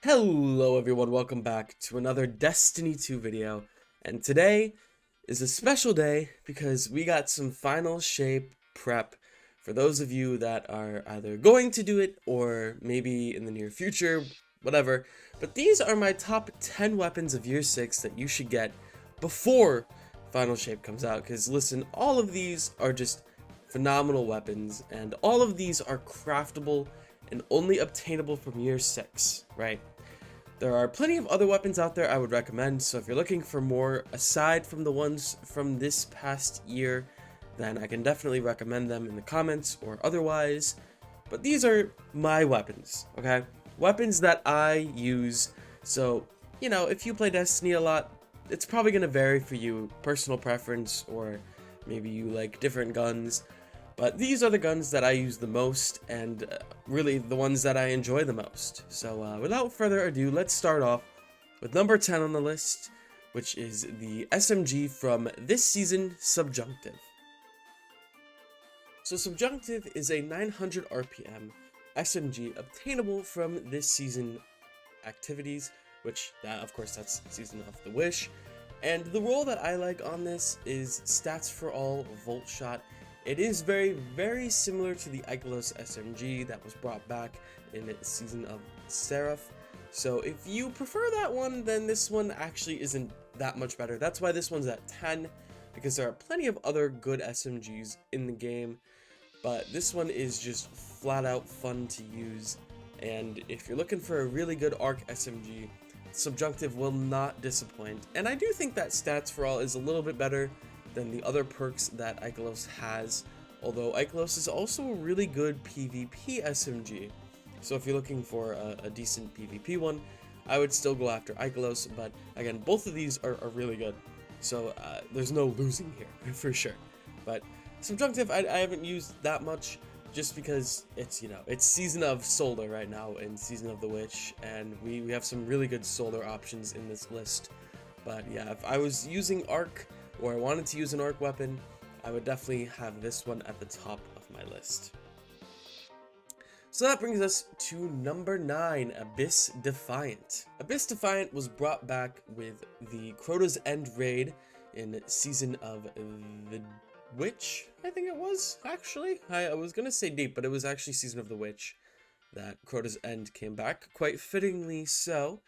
Hello everyone, welcome back to another Destiny 2 video, and today is a special day because we got some final shape prep for those of you that are either going to do it or maybe in the near future, whatever. But these are my top 10 weapons of year 6 that you should get before final shape comes out, because listen, all of these are just phenomenal weapons and all of these are craftable and only obtainable from year 6, right? There are plenty of other weapons out there I would recommend, so if you're looking for more aside from the ones from this past year, then I can definitely recommend them in the comments or otherwise. But these are my weapons, okay? Weapons that I use, so, you know, if you play Destiny a lot, it's probably going to vary for you, personal preference, or maybe you like different guns. But these are the guns that I use the most, and really the ones that I enjoy the most. So without further ado, let's start off with number 10 on the list, which is the SMG from this season, Subjunctive. So Subjunctive is a 900 RPM SMG obtainable from this season activities, which, of course, that's Season of the Wish. And the role that I like on this is Stats for All Volt Shot. It is very, very similar to the Ikelos SMG that was brought back in the Season of Seraph. So if you prefer that one, then this one actually isn't that much better. That's why this one's at 10, because there are plenty of other good SMGs in the game. But this one is just flat out fun to use. And if you're looking for a really good ARC SMG, Subjunctive will not disappoint. And I do think that Stats for All is a little bit better than the other perks that Ikelos has, although Ikelos is also a really good PvP SMG. So if you're looking for a decent PvP one, I would still go after Ikelos, but again, both of these are really good. So there's no losing here, for sure. But Subjunctive, I haven't used that much, just because it's, you know, it's Season of Solar right now and Season of the Witch, and we have some really good Solar options in this list. But yeah, if I was using ARC, or I wanted to use an ARC weapon, I would definitely have this one at the top of my list. So that brings us to number 9, Abyss Defiant. Abyss Defiant was brought back with the Crota's End raid in Season of the Witch, I think it was, actually. I was gonna say Deep, but it was actually Season of the Witch that Crota's End came back, quite fittingly so.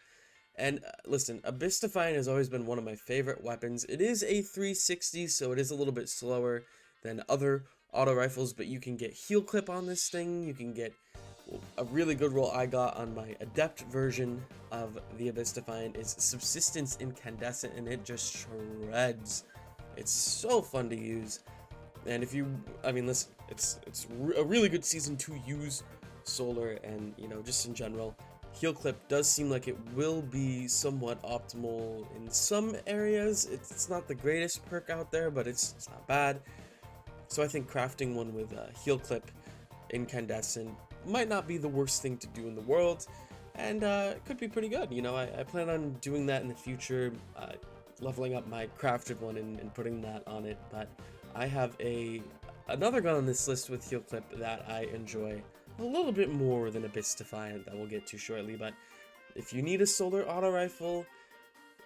And listen, Abyss Defiant has always been one of my favorite weapons. It is a 360, so it is a little bit slower than other auto rifles, but you can get heal clip on this thing. You can get a really good roll I got on my Adept version of the Abyss Defiant is Subsistence Incandescent, and it just shreds. It's so fun to use. And if you, I mean, listen, it's a really good season to use Solar, and, you know, just in general. Heal clip does seem like it will be somewhat optimal in some areas. It's not the greatest perk out there, but it's not bad. So I think crafting one with heal clip incandescent might not be the worst thing to do in the world, and it could be pretty good. You know, I plan on doing that in the future, leveling up my crafted one and putting that on it. But I have another gun on this list with heal clip that I enjoy a little bit more than Abyss Defiant that we'll get to shortly. But if you need a Solar auto rifle,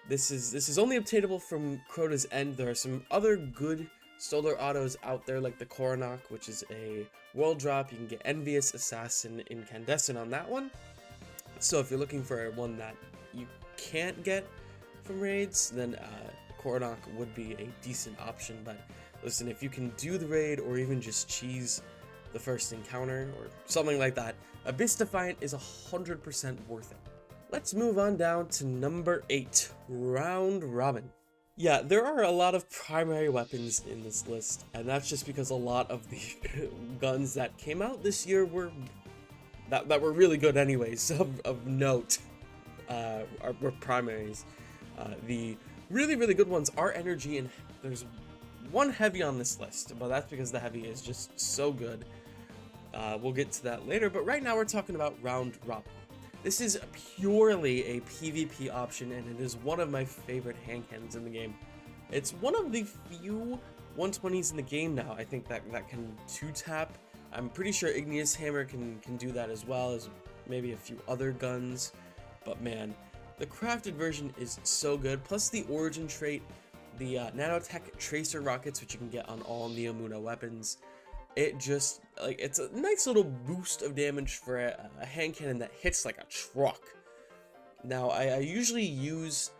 this is only obtainable from Crota's End. There are some other good Solar autos out there, like the Coronach, which is a world drop. You can get Envious Assassin Incandescent on that one. So if you're looking for one that you can't get from raids, then Coronach would be a decent option. But listen, if you can do the raid or even just cheese the first encounter or something like that, Abyss Defiant is 100% worth it. Let's move on down to number 8, Round Robin. Yeah, there are a lot of primary weapons in this list, and that's just because a lot of the guns that came out this year were that were really good anyways, of note, were primaries. The really good ones are energy, and there's one heavy on this list, but that's because the heavy is just so good. We'll get to that later, but right now we're talking about Round Robin. This is purely a PvP option, and it is one of my favorite hand cannons in the game. It's one of the few 120s in the game now, I think, that can 2-tap. I'm pretty sure Igneous Hammer can do that as well as maybe a few other guns. but man, the crafted version is so good. Plus the origin trait, the nanotech tracer rockets, which you can get on all Neomuna weapons. It just, like, it's a nice little boost of damage for a hand cannon that hits like a truck. Now, I usually use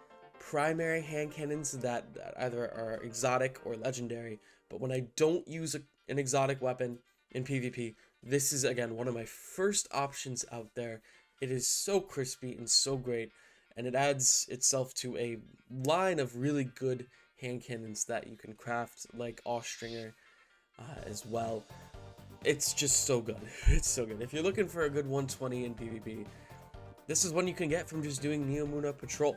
primary hand cannons that either are exotic or legendary, but when I don't use an exotic weapon in PvP, this is, again, one of my first options out there. It is so crispy and so great, and it adds itself to a line of really good hand cannons that you can craft, like Austringer as well. It's just so good. It's so good. If you're looking for a good 120 in PvP, this is one you can get from just doing Neomuna Patrol.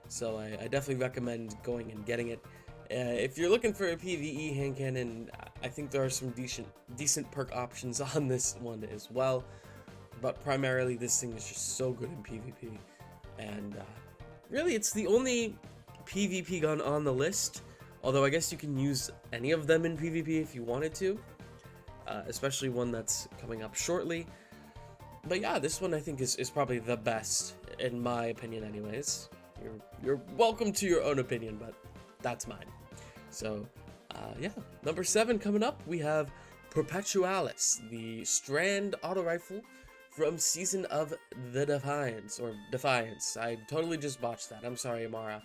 So I definitely recommend going and getting it. If you're looking for a PvE hand cannon, I think there are some decent perk options on this one as well. But primarily, this thing is just so good in PvP. And really, it's the only PvP gun on the list. Although I guess you can use any of them in PvP if you wanted to. Especially one that's coming up shortly. But yeah, this one I think is probably the best, in my opinion anyways. You're welcome to your own opinion, but that's mine. So, yeah, number 7 coming up, we have Perpetualis, the Strand auto rifle from Season of the Defiance, or Defiance. I totally just botched that. I'm sorry, Amara.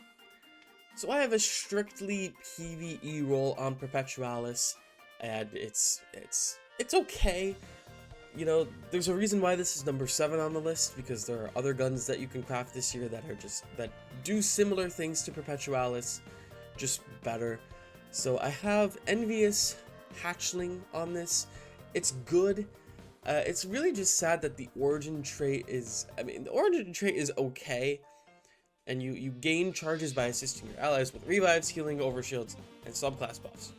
So I have a strictly PvE role on Perpetualis, and it's okay. You know, there's a reason why this is number 7 on the list, because there are other guns that you can craft this year that do similar things to Perpetualis, just better. So I have Envious Hatchling on this. It's good. It's really just sad that the origin trait is, the origin trait is okay, and you gain charges by assisting your allies with revives, healing, overshields, and subclass buffs.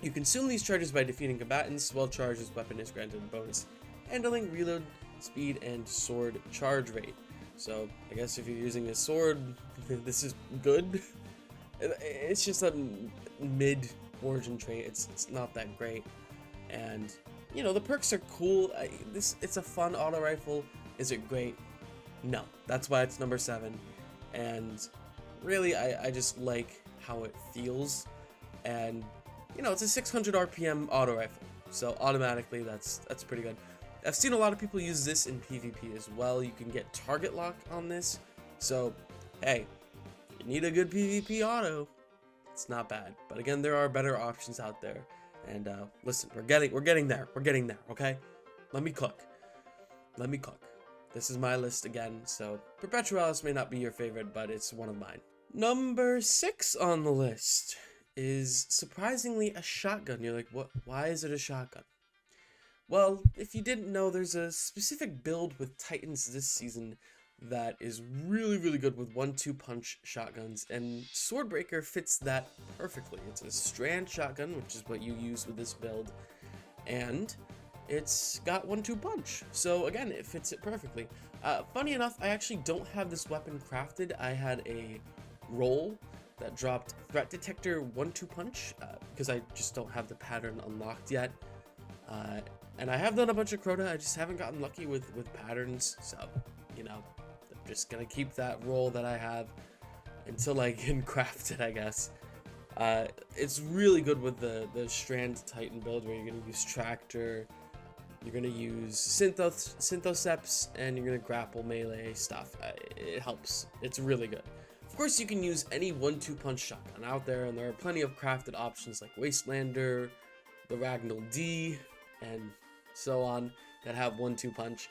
You consume these charges by defeating combatants, while charges weapon is granted a bonus handling, reload, speed, and sword charge rate. So I guess if you're using a sword, this is good. It's just a mid origin trait. It's not that great, and you know the perks are cool. It's a fun auto rifle. Is it great? No. That's why it's number 7. And really, I just like how it feels, and you know, it's a 600 RPM auto rifle, so automatically that's pretty good. I've seen a lot of people use this in PvP as well. You can get target lock on this, so hey, you need a good PvP auto, it's not bad. But again, there are better options out there, and listen, we're getting there, okay? Let me cook. This is my list again, so Perpetualis may not be your favorite, but it's one of mine. Number 6 on the list is surprisingly a shotgun. You're like, what? Why is it a shotgun? Well, if you didn't know, there's a specific build with Titans this season that is really, really good with 1-2 punch shotguns, and Swordbreaker fits that perfectly. It's a strand shotgun, which is what you use with this build, and it's got 1-2 punch. So again, it fits it perfectly. Funny enough, I actually don't have this weapon crafted. I had a roll that dropped threat detector 1-2 punch because I just don't have the pattern unlocked yet, and I have done a bunch of Crota. I just haven't gotten lucky with patterns, so you know, I'm just gonna keep that roll that I have until I can craft it, I guess. It's really good with the Strand Titan build, where you're gonna use Tractor, you're gonna use Synthoceps, and you're gonna grapple melee stuff. It helps. It's really good. Of course, you can use any 1-2 punch shotgun out there, and there are plenty of crafted options like Wastelander, the Ragnall D, and so on that have 1-2 punch.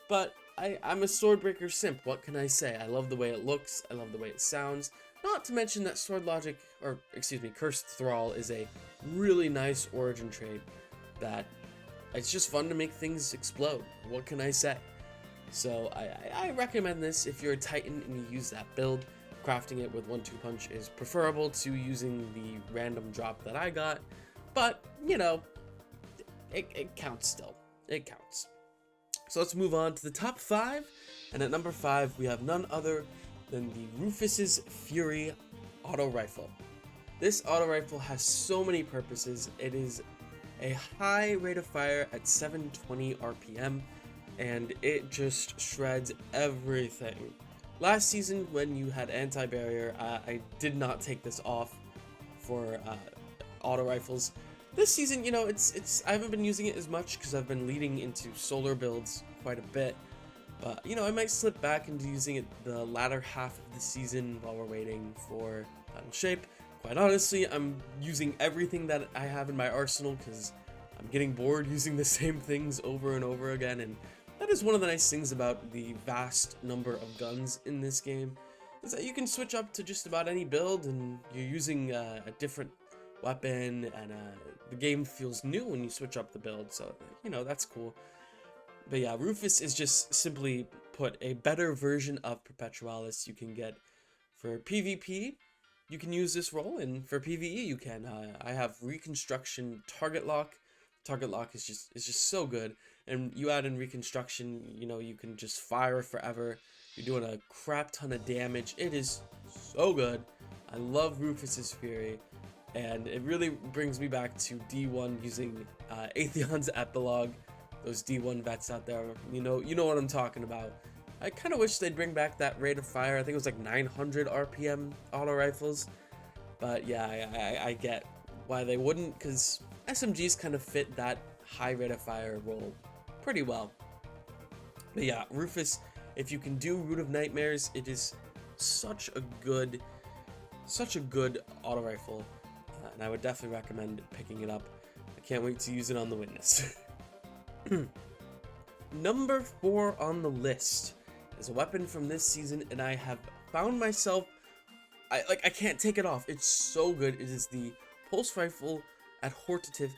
But I'm a Swordbreaker simp. What can I say? I love the way it looks. I love the way it sounds. Not to mention that Cursed Thrall is a really nice origin trait that it's just fun to make things explode. What can I say? So I recommend this if you're a Titan and you use that build. Crafting it with 1-2 punch is preferable to using the random drop that I got, but you know, it counts still. It counts. So let's move on to the top 5, and at number 5 we have none other than the Rufus's Fury auto rifle. This auto rifle has so many purposes. It is a high rate of fire at 720 RPM. and it just shreds everything. Last season, when you had anti-barrier, I did not take this off for auto rifles. This season, you know, I haven't been using it as much because I've been leading into solar builds quite a bit. But, you know, I might slip back into using it the latter half of the season while we're waiting for final shape. Quite honestly, I'm using everything that I have in my arsenal because I'm getting bored using the same things over and over again, and that is one of the nice things about the vast number of guns in this game, is that you can switch up to just about any build and you're using a different weapon, and the game feels new when you switch up the build, so, you know, that's cool. But yeah, Rufus is just, simply put, a better version of Perpetualis. You can get, for PvP, you can use this role, and for PvE you can. I have Reconstruction Target Lock. Target Lock is just so good, and you add in Reconstruction, you know, you can just fire forever. You're doing a crap ton of damage. It is so good. I love Rufus's Fury, and it really brings me back to D1 using Atheon's Epilogue. Those D1 vets out there, you know what I'm talking about. I kind of wish they'd bring back that rate of fire. I think it was like 900 RPM auto rifles. But yeah, I get why they wouldn't, because SMGs kind of fit that high rate of fire role pretty well. But yeah, Rufus, if you can do Root of Nightmares, it is such a good auto rifle, and I would definitely recommend picking it up. I can't wait to use it on the Witness. Number 4 on the list is a weapon from this season, and I have found myself, I can't take it off. It's so good. It is the Pulse Rifle at Hortative,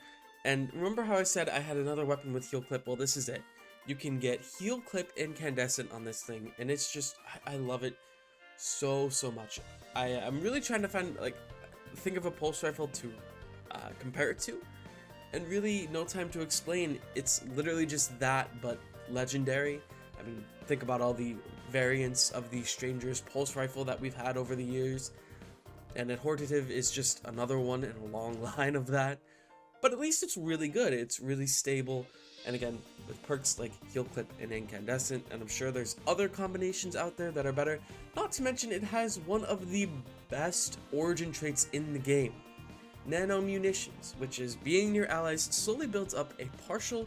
and remember how I said I had another weapon with Heal Clip? Well, this is it. You can get Heal Clip Incandescent on this thing, and it's just, I love it so much. I'm really trying to think of a Pulse Rifle to compare it to, and really, no time to explain. It's literally just that, but legendary. I mean, think about all the variants of the Stranger's Pulse Rifle that we've had over the years, and at Hortative is just another one in a long line of that. But at least it's really good. It's really stable, and again, with perks like Heal Clip and Incandescent, and I'm sure there's other combinations out there that are better. Not to mention, it has one of the best origin traits in the game. Nano Munitions, which is being near allies, slowly builds up a partial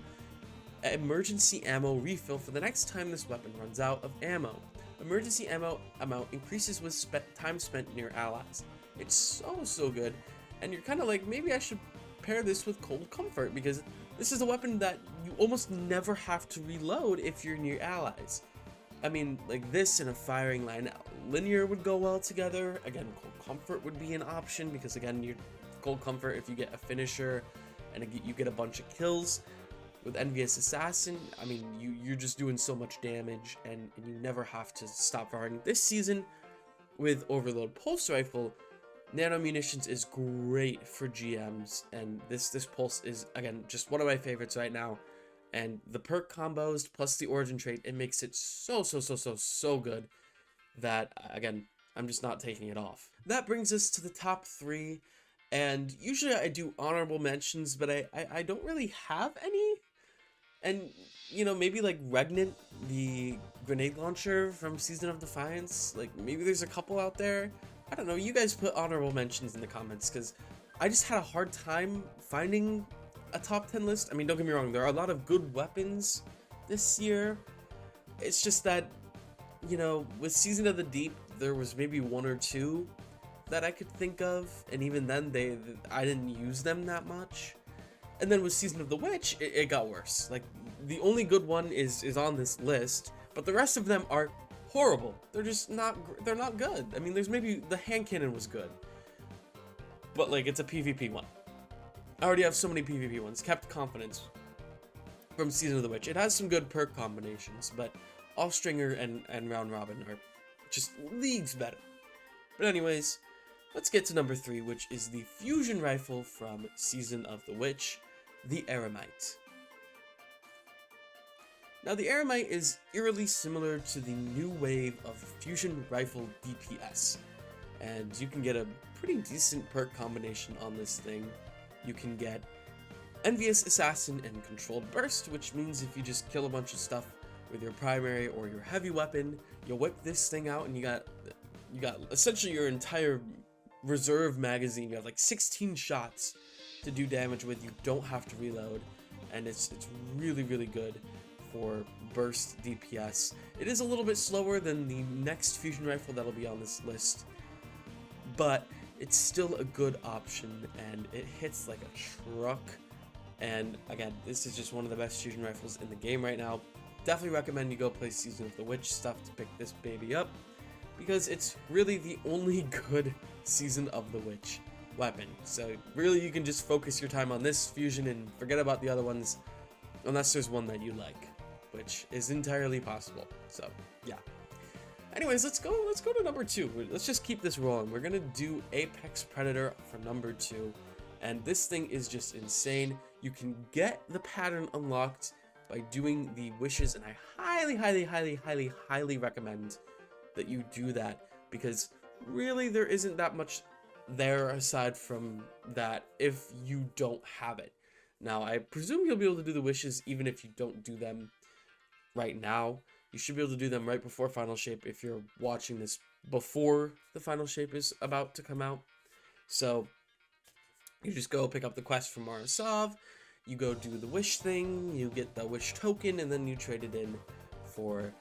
emergency ammo refill for the next time this weapon runs out of ammo. Emergency ammo amount increases with time spent near allies. It's so good, and you're kind of like, maybe I should pair this with Cold Comfort, because this is a weapon that you almost never have to reload if you're near allies. I mean, like, this and a firing line linear would go well together. Again, Cold Comfort would be an option, because again, you're Cold Comfort, if you get a finisher and you get a bunch of kills. With Envious Assassin, I mean, you're just doing so much damage, and you never have to stop firing. This season, with Overload Pulse Rifle, Nano Munitions is great for GMs, and this Pulse is, again, just one of my favorites right now. And the perk combos plus the origin trait, it makes it so good that, again, I'm just not taking it off. That brings us to the top 3. And usually I do honorable mentions, but I don't really have any. And, you know, maybe like Regnant, the grenade launcher from Season of Defiance, like maybe there's a couple out there. I don't know, you guys put honorable mentions in the comments, because I just had a hard time finding a top 10 list. I mean, don't get me wrong, there are a lot of good weapons this year. It's just that, you know, with Season of the Deep, there was maybe 1 or 2 that I could think of, and even then I didn't use them that much. And then with Season of the Witch, it got worse. Like, the only good one is on this list, but the rest of them are horrible. They're just not good. I mean, there's maybe the hand cannon was good, but like, it's a PvP one. I already have so many PvP ones. Kept Confidence from Season of the Witch. It has some good perk combinations, but Offstringer and Round Robin are just leagues better. But anyways, let's get to number 3, which is the fusion rifle from Season of the Witch, the Eremite. Now, the Eremite is eerily similar to the new wave of fusion rifle DPS, and you can get a pretty decent perk combination on this thing. You can get Envious Assassin and Controlled Burst, which means if you just kill a bunch of stuff with your primary or your heavy weapon. You whip this thing out and you got essentially your entire reserve magazine. You have like 16 shots to do damage with. You don't have to reload, and it's really good for burst DPS. It is a little bit slower than the next fusion rifle that'll be on this list, but it's still a good option, and it hits like a truck. And again, this is just one of the best fusion rifles in the game right now. Definitely recommend you go play Season of the Witch stuff to pick this baby up, because it's really the only good Season of the Witch weapon. So really you can just focus your time on this fusion and forget about the other ones, unless there's one that you like, which is entirely possible. So yeah. Anyways, let's go to number 2. Let's just keep this rolling. We're gonna do Apex Predator for number 2, and this thing is just insane. You can get the pattern unlocked by doing the wishes, and I highly recommend that you do that, because really there isn't that much there aside from that if you don't have it. Now, I presume you'll be able to do the wishes even if you don't do them right now. You should be able to do them right before Final Shape if you're watching this before the Final Shape is about to come out. So you just go pick up the quest from Marasov, you go do the wish thing, you get the wish token, and then you trade it in for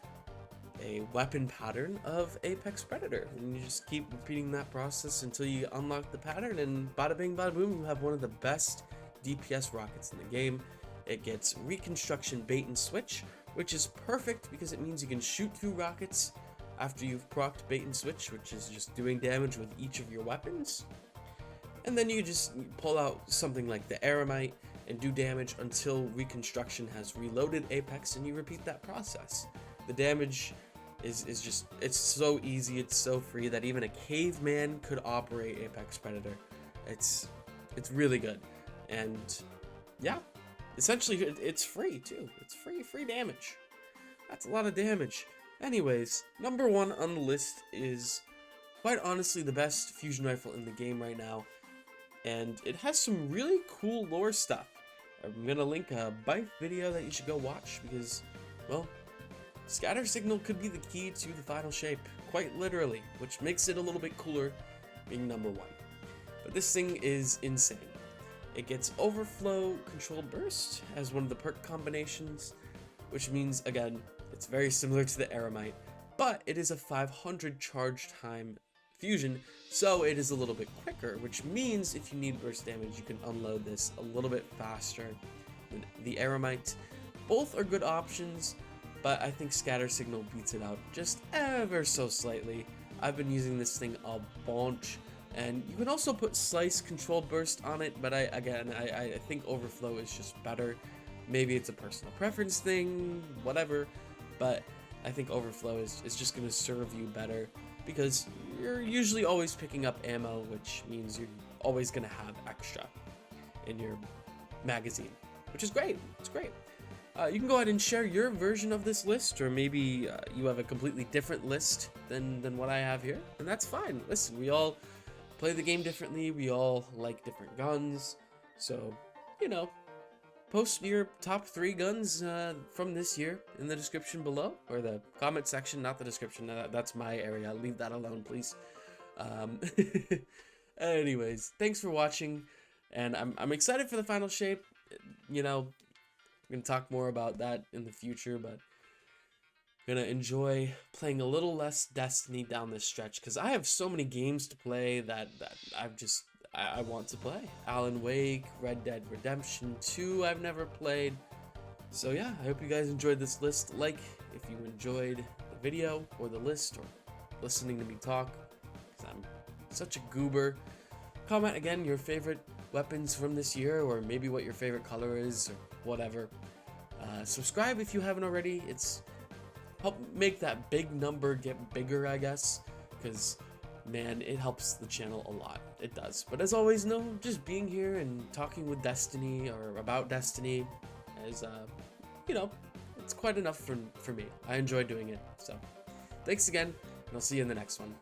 a weapon pattern of Apex Predator. And you just keep repeating that process until you unlock the pattern, and bada bing bada boom, you have one of the best DPS rockets in the game. It gets reconstruction bait and switch, which is perfect because it means you can shoot through rockets after you've procced bait and switch, which is just doing damage with each of your weapons. And then you just pull out something like the Aramite and do damage until reconstruction has reloaded Apex, and you repeat that process. The damage is just, it's so easy, it's so free that even a caveman could operate Apex Predator. It's really good. And yeah, essentially it's free too. It's free damage. That's a lot of damage. Anyways, number 1 on the list is quite honestly the best fusion rifle in the game right now, and it has some really cool lore stuff. I'm gonna link a Byte video that you should go watch, because, well, scatter signal could be the key to the Final Shape, quite literally, which makes it a little bit cooler being number 1. But this thing is insane. It gets overflow controlled burst as one of the perk combinations, which means, again, it's very similar to the Aramite, but it is a 500 charge time fusion, so it is a little bit quicker, which means if you need burst damage, you can unload this a little bit faster than the Aramite. Both are good options, but I think scatter signal beats it out just ever so slightly. I've been using this thing a bunch, and you can also put slice controlled burst on it, but I think overflow is just better. Maybe it's a personal preference thing, whatever, but I think overflow is just going to serve you better, because you're usually always picking up ammo, which means you're always going to have extra in your magazine, which is great. It's great. You can go ahead and share your version of this list, or maybe you have a completely different list than what I have here, and that's fine. Listen, we all play the game differently, we all like different guns, so, you know, post your top 3 guns from this year in the description below, or the comment section, not the description. That's my area. Leave that alone, please. Anyways, thanks for watching, and I'm excited for the Final Shape. You know, I'm gonna talk more about that in the future, but I'm gonna enjoy playing a little less Destiny down this stretch, because I have so many games to play that I want to play. Alan Wake, Red Dead Redemption 2 I've never played. So yeah, I hope you guys enjoyed this list. Like if you enjoyed the video or the list or listening to me talk, because I'm such a goober. Comment again your favorite weapons from this year, or maybe what your favorite color is, or whatever. Subscribe if you haven't already. It's help make that big number get bigger, I guess, because man, it helps the channel a lot. It does. But as always, no, just being here and talking with Destiny or about Destiny is, you know, it's quite enough for me. I enjoy doing it. So thanks again, and I'll see you in the next one.